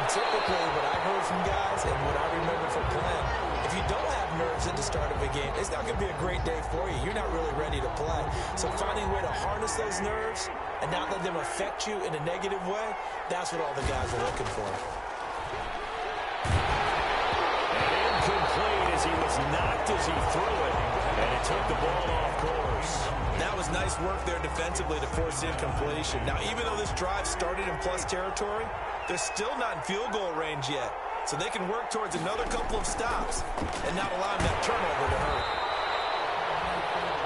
typically what I've heard from guys and what I remember from playing, if you don't have nerves at the start of a game, it's not going to be a great day for you. You're not really ready to play. So finding a way to harness those nerves and not let them affect you in a negative way, that's what all the guys are looking for. And incomplete as he was knocked as he threw it, and it took the ball off course. That was nice work there defensively to force incompletion. Now, even though this drive started in plus territory, they're still not in field goal range yet. So they can work towards another couple of stops and not allowing that turnover to hurt.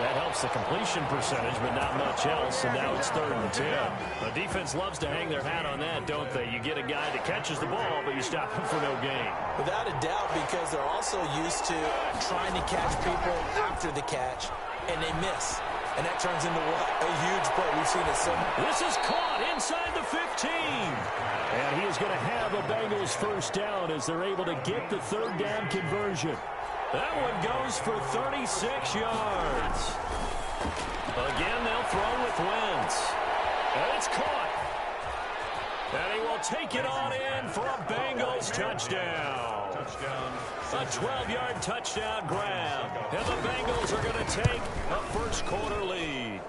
That helps the completion percentage, but not much else, and now it's 3rd and 10. The defense loves to hang their hat on that, don't they? You get a guy that catches the ball, but you stop him for no gain. Without a doubt, because they're also used to trying to catch people after the catch, and they miss. And that turns into what? A huge play. We've seen it so much. This is caught inside the 15. And he is going to have a Bengals first down as they're able to get the 3rd down conversion. That one goes for 36 yards. Again, they'll throw with Wentz. And it's caught. And he will take it on in for a Bengals touchdown. A 12-yard touchdown grab. And the Bengals are going to take a first-quarter lead.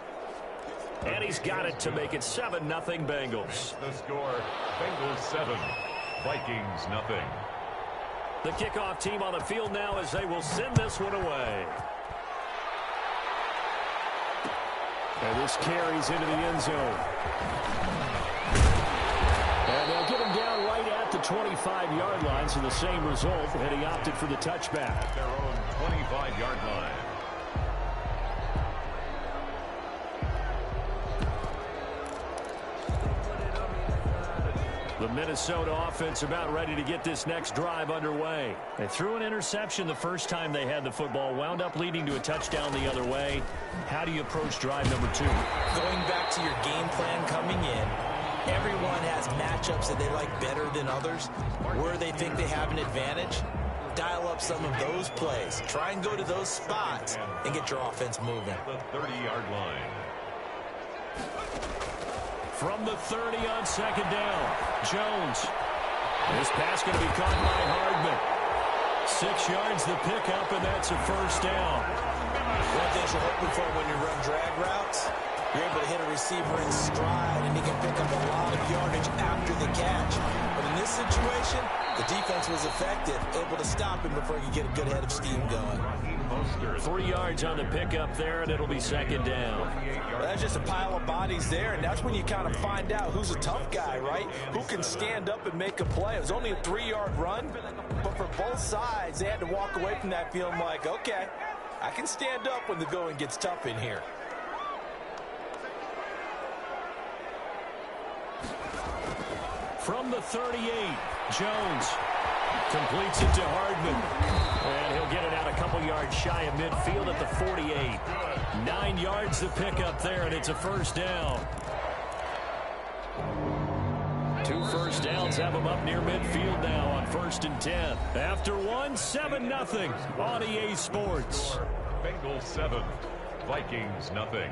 And he's got it to make it 7-0 Bengals. The score, Bengals 7, Vikings nothing. The kickoff team on the field now as they will send this one away. And this carries into the end zone. And they'll get him down right at the 25-yard line, so the same result, and he opted for the touchback. At their own 25-yard line. The Minnesota offense about ready to get this next drive underway. They threw an interception the first time they had the football, wound up leading to a touchdown the other way. How do you approach drive number 2? Going back to your game plan coming in, everyone has matchups that they like better than others, where they think they have an advantage. Dial up some of those plays. Try and go to those spots and get your offense moving. The 30-yard line. From the 30 on 2nd down, Jones. This pass going to be caught by Hardman. 6 yards the pickup, and that's a first down. One thing you're hoping for when you run drag routes, you're able to hit a receiver in stride, and he can pick up a lot of yardage after the catch. But in this situation, the defense was effective, able to stop him before he could get a good head of steam going. 3 yards on the pickup there, and it'll be 2nd down. Well, that's just a pile of bodies there, and that's when you kind of find out who's a tough guy, right? Who can stand up and make a play. It was only a 3-yard run, but for both sides, they had to walk away from that feeling like, okay, I can stand up when the going gets tough in here. From the 38, Jones completes it to Hardman. And he'll get it out a couple yards shy of midfield at the 48. 9 yards to pick up there, and it's a first down. 2 first downs have him up near midfield now on 1st and 10. After one, 7-0 on EA Sports. Bengals 7, Vikings nothing.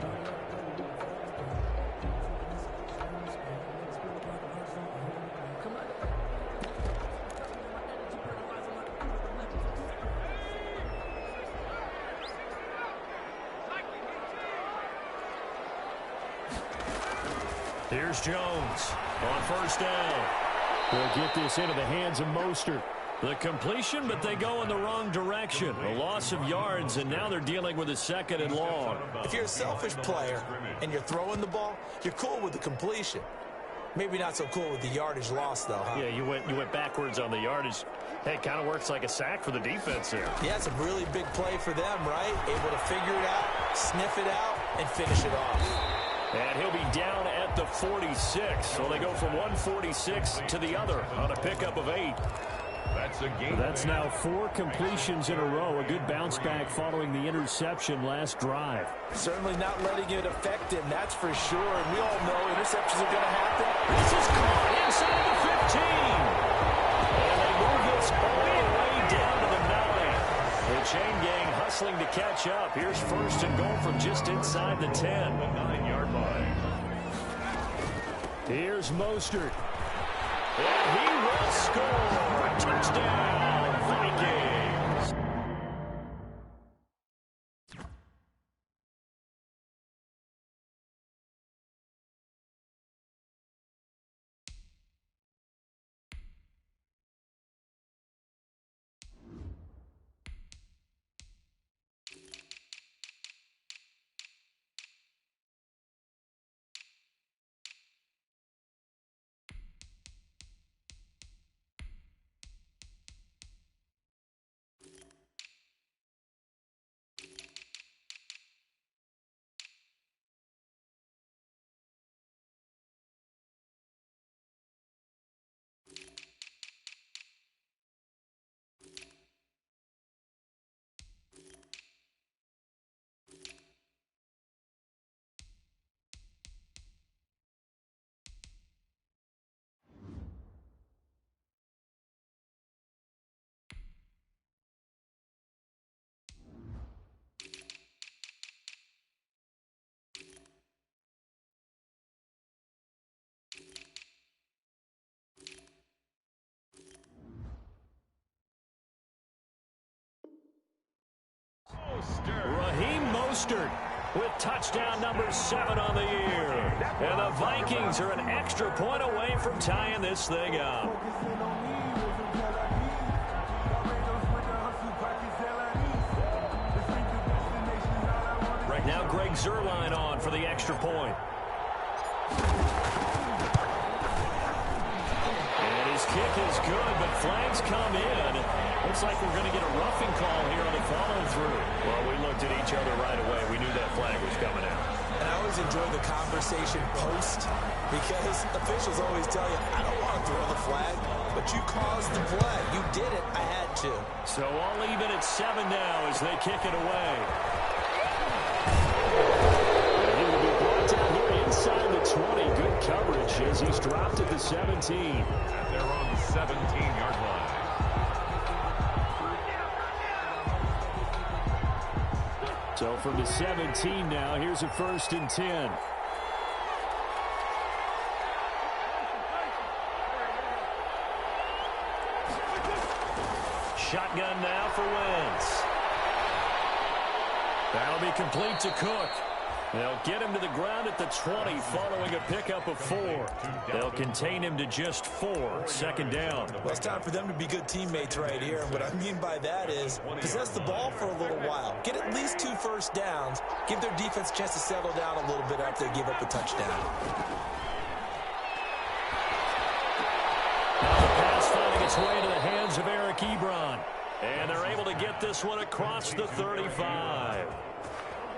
Here's Jones on 1st down. They'll get this into the hands of Mostert. The completion, but they go in the wrong direction. A loss of yards, and now they're dealing with a 2nd and long. If you're a selfish player and you're throwing the ball, you're cool with the completion. Maybe not so cool with the yardage loss, though, huh? Yeah, you went backwards on the yardage. Hey, it kind of works like a sack for the defense there. Yeah, it's a really big play for them, right? Able to figure it out, sniff it out, and finish it off. And he'll be down at the 46. So they go from 146 to the other on a pickup of 8. That's now 4 completions in a row. A good bounce back following the interception last drive. Certainly not letting it affect him, that's for sure. And we all know interceptions are going to happen. This is caught inside the 15. And they move this all the way down to the 9. The chain gang hustling to catch up. Here's 1st and goal from just inside the 10. 9-yard line. Here's Mostert. And he will score. Touchdown, Vikings. Raheem Mostert with touchdown number 7 on the year. And the Vikings are an extra point away from tying this thing up. Right now, Greg Zuerlein on for the extra point. And his kick is good, but flags come in. Looks like we're going to get a roughing call here on the follow-through. Well, we looked at each other right away. We knew that flag was coming out. And I always enjoy the conversation post because officials always tell you, I don't want to throw the flag, but you caused the play. You did it. I had to. So all even at 7 now as they kick it away. And he will be brought down here inside the 20. Good coverage as he's dropped at the 17. And they're on the 17-yard line. So from the 17 now, here's a 1st and 10. Shotgun now for Wentz. That'll be complete to Cook. They'll get him to the ground at the 20 following a pickup of 4. They'll contain him to just 4. 2nd down. Well, it's time for them to be good teammates right here. And what I mean by that is possess the ball for a little while. Get at least 2 first downs. Give their defense a chance to settle down a little bit after they give up a touchdown. Now the pass finding its way to the hands of Eric Ebron. And they're able to get this one across the 35.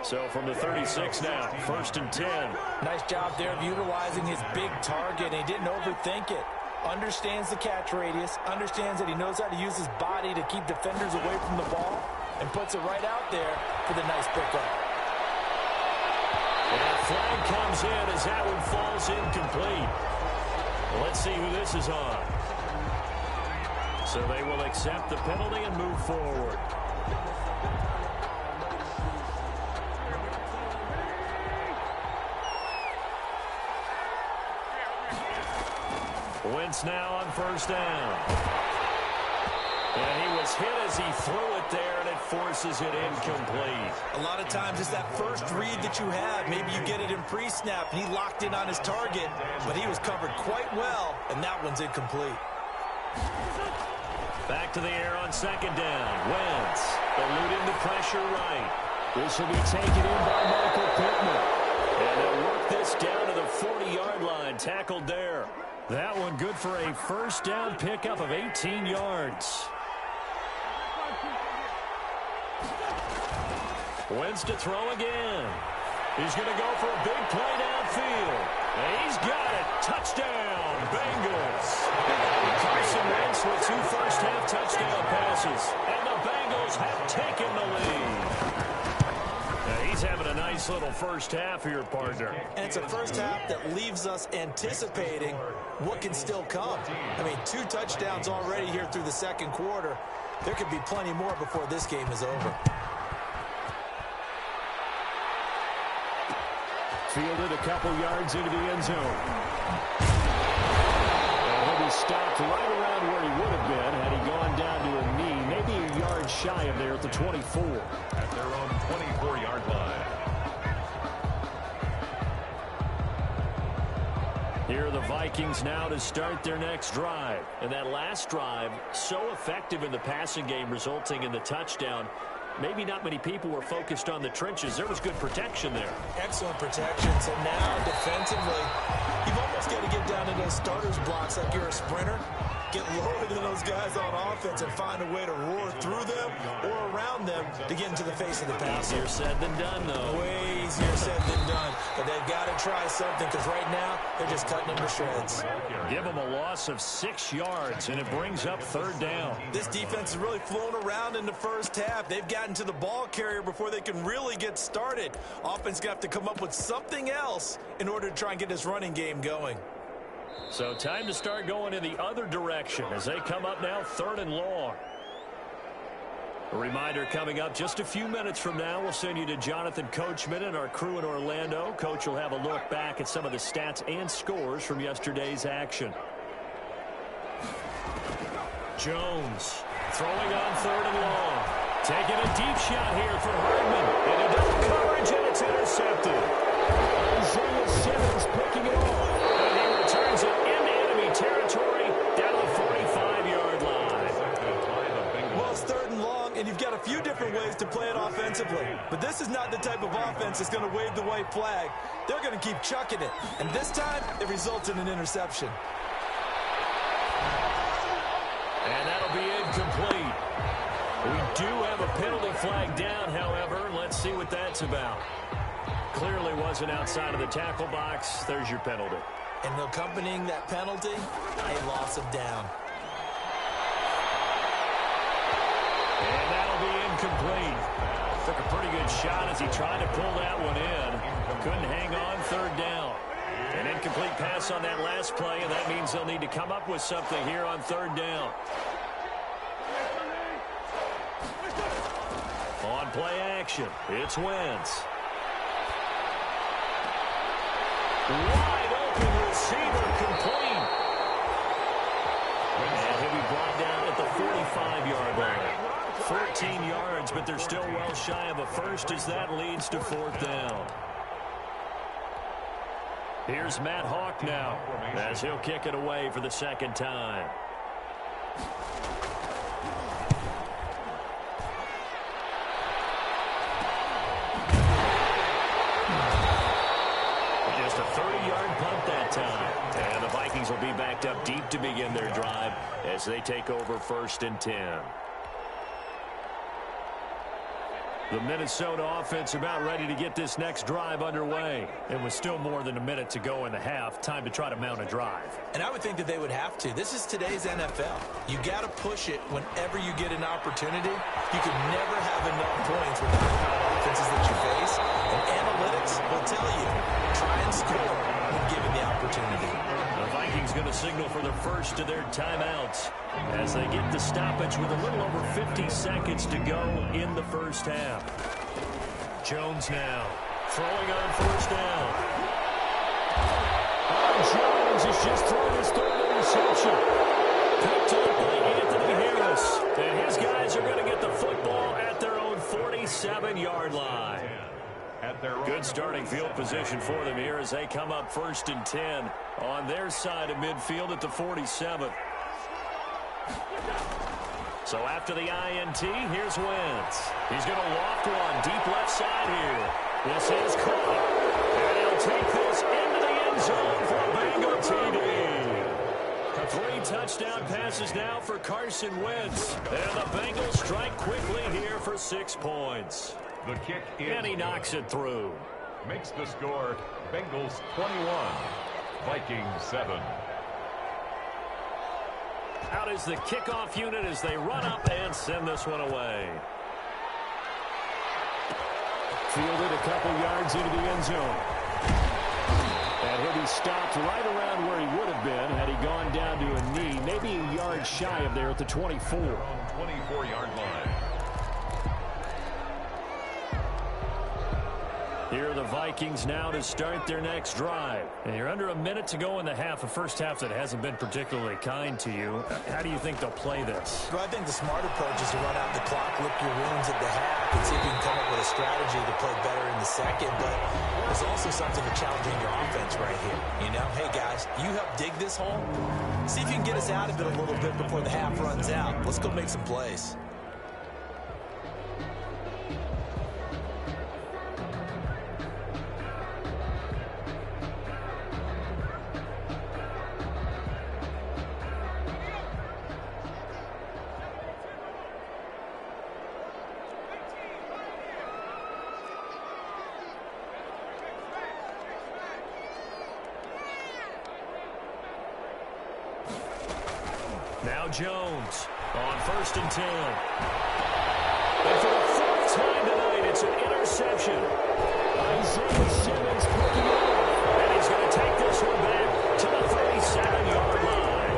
So from the 36 now, 1st and 10. Nice job there of utilizing his big target. He didn't overthink it. Understands the catch radius. Understands that he knows how to use his body to keep defenders away from the ball. And puts it right out there for the nice pickup. And that flag comes in as that one falls incomplete. Let's see who this is on. So they will accept the penalty and move forward. Wentz now on 1st down. And he was hit as he threw it there, and it forces it incomplete. A lot of times it's that first read that you have. Maybe you get it in pre-snap, and he locked in on his target, but he was covered quite well, and that one's incomplete. Back to the air on 2nd down. Wentz eluding the pressure right. This will be taken in by Michael Pittman. And they'll work this down to the 40-yard line. Tackled there. That one good for a 1st down pickup of 18 yards. Wentz to throw again. He's going to go for a big play downfield. And he's got it. Touchdown, Bengals. Carson Wentz with 2 first-half touchdown passes. And the Bengals have taken the lead. Now he's having a nice little first half here, partner. And it's a first half that leaves us anticipating what can still come. I mean, 2 touchdowns already here through the 2nd quarter. There could be plenty more before this game is over. Fielded a couple yards into the end zone. And he'll be stopped right around where he would have been had he gone down to a knee, maybe a yard shy of there at the 24. At their own 24-yard line. Here are the Vikings now to start their next drive. And that last drive, so effective in the passing game, resulting in the touchdown. Maybe not many people were focused on the trenches. There was good protection there. Excellent protection. So now defensively, you've almost got to get down to those starters blocks like you're a sprinter. Get lower than those guys on offense and find a way to roar through them or around them to get into the face of the passer. Easier said than done, though. Way easier said than done. But they've got to try something because right now they're just cutting them to shreds. Give them a loss of 6 yards, and it brings up 3rd down. This defense has really flown around in the first half. They've gotten to the ball carrier before they can really get started. Offense going to have to come up with something else in order to try and get this running game going. So time to start going in the other direction as they come up now 3rd and long. A reminder coming up just a few minutes from now. We'll send you to Jonathan Coachman and our crew in Orlando. Coach will have a look back at some of the stats and scores from yesterday's action. Jones throwing on 3rd and long. Taking a deep shot here for Hardman. And a double coverage, and it's intercepted. Isaiah Simmons picking it off. And he returns it into enemy territory down to the 45-yard line. Well, it's 3rd and long, and you've got a few different ways to play it offensively. But this is not the type of offense that's going to wave the white flag. They're going to keep chucking it. And this time, it results in an interception. And that'll be incomplete. We do have a penalty flag down, however. Let's see what that's about. Clearly wasn't outside of the tackle box. There's your penalty. And accompanying that penalty, a loss of down. And that'll be incomplete. Took a pretty good shot as he tried to pull that one in. Couldn't hang on 3rd down. An incomplete pass on that last play, and that means they'll need to come up with something here on 3rd down. On play action, it's Wentz. Wide open receiver, complete. And he'll be brought down at the 45-yard line. 14 yards, but they're still well shy of a first as that leads to 4th down. Here's Matt Hawk now as he'll kick it away for the 2nd time. Just a 30-yard punt that time. And the Vikings will be backed up deep to begin their drive as they take over 1st and 10. The Minnesota offense about ready to get this next drive underway. And with still more than a minute to go in the half, time to try to mount a drive. And I would think that they would have to. This is today's NFL. You got to push it whenever you get an opportunity. You can never have enough points with the high-powered offenses that you face. And analytics will tell you, try and score when given the opportunity. The Vikings going to signal for the first of their timeouts as they get the stoppage with a little over 50 seconds to go in the first half. Jones now throwing on 1st down. Jones has just thrown his 3rd interception. Picked up by Anthony Harris. And his guys are going to get the football at their own 47-yard line. Good starting field position for them here as they come up 1st and 10 on their side of midfield at the 47. So after the INT, here's Wentz. He's going to loft one deep left side here. This is caught. And he'll take this into the end zone for a Bengal TD. 3 touchdown passes now for Carson Wentz. And the Bengals strike quickly here for 6 points. The kick in. And he knocks it through. Makes the score Bengals 21, Vikings 7. Out is the kickoff unit as they run up and send this one away. Fielded a couple yards into the end zone. And he'll be stopped right around where he would have been had he gone down to a knee, maybe a yard shy of there at the 24. 24-yard line. Here are the Vikings now to start their next drive. And you're under a minute to go in the half, a first half that hasn't been particularly kind to you. How do you think they'll play this? Well, I think the smart approach is to run out the clock, lick your wounds at the half, and see if you can come up with a strategy to play better in the second. But there's also something to challenging your offense right here. You know, hey, guys, you help dig this hole. See if you can get us out of it a little bit before the half runs out. Let's go make some plays. Now Jones on 1st and 10. And for the 4th time tonight, it's an interception. Isaiah Simmons picking it up. And he's going to take this one back to the 37-yard line.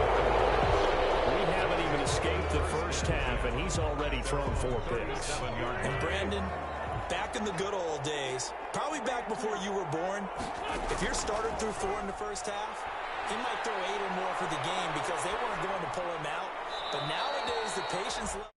We haven't even escaped the first half, and he's already thrown 4 picks. And Brandon, back in the good old days, probably back before you were born, if your starter threw 4 in the first half, he might throw 8 or more for the game because they weren't going to pull him out. But nowadays, the patience level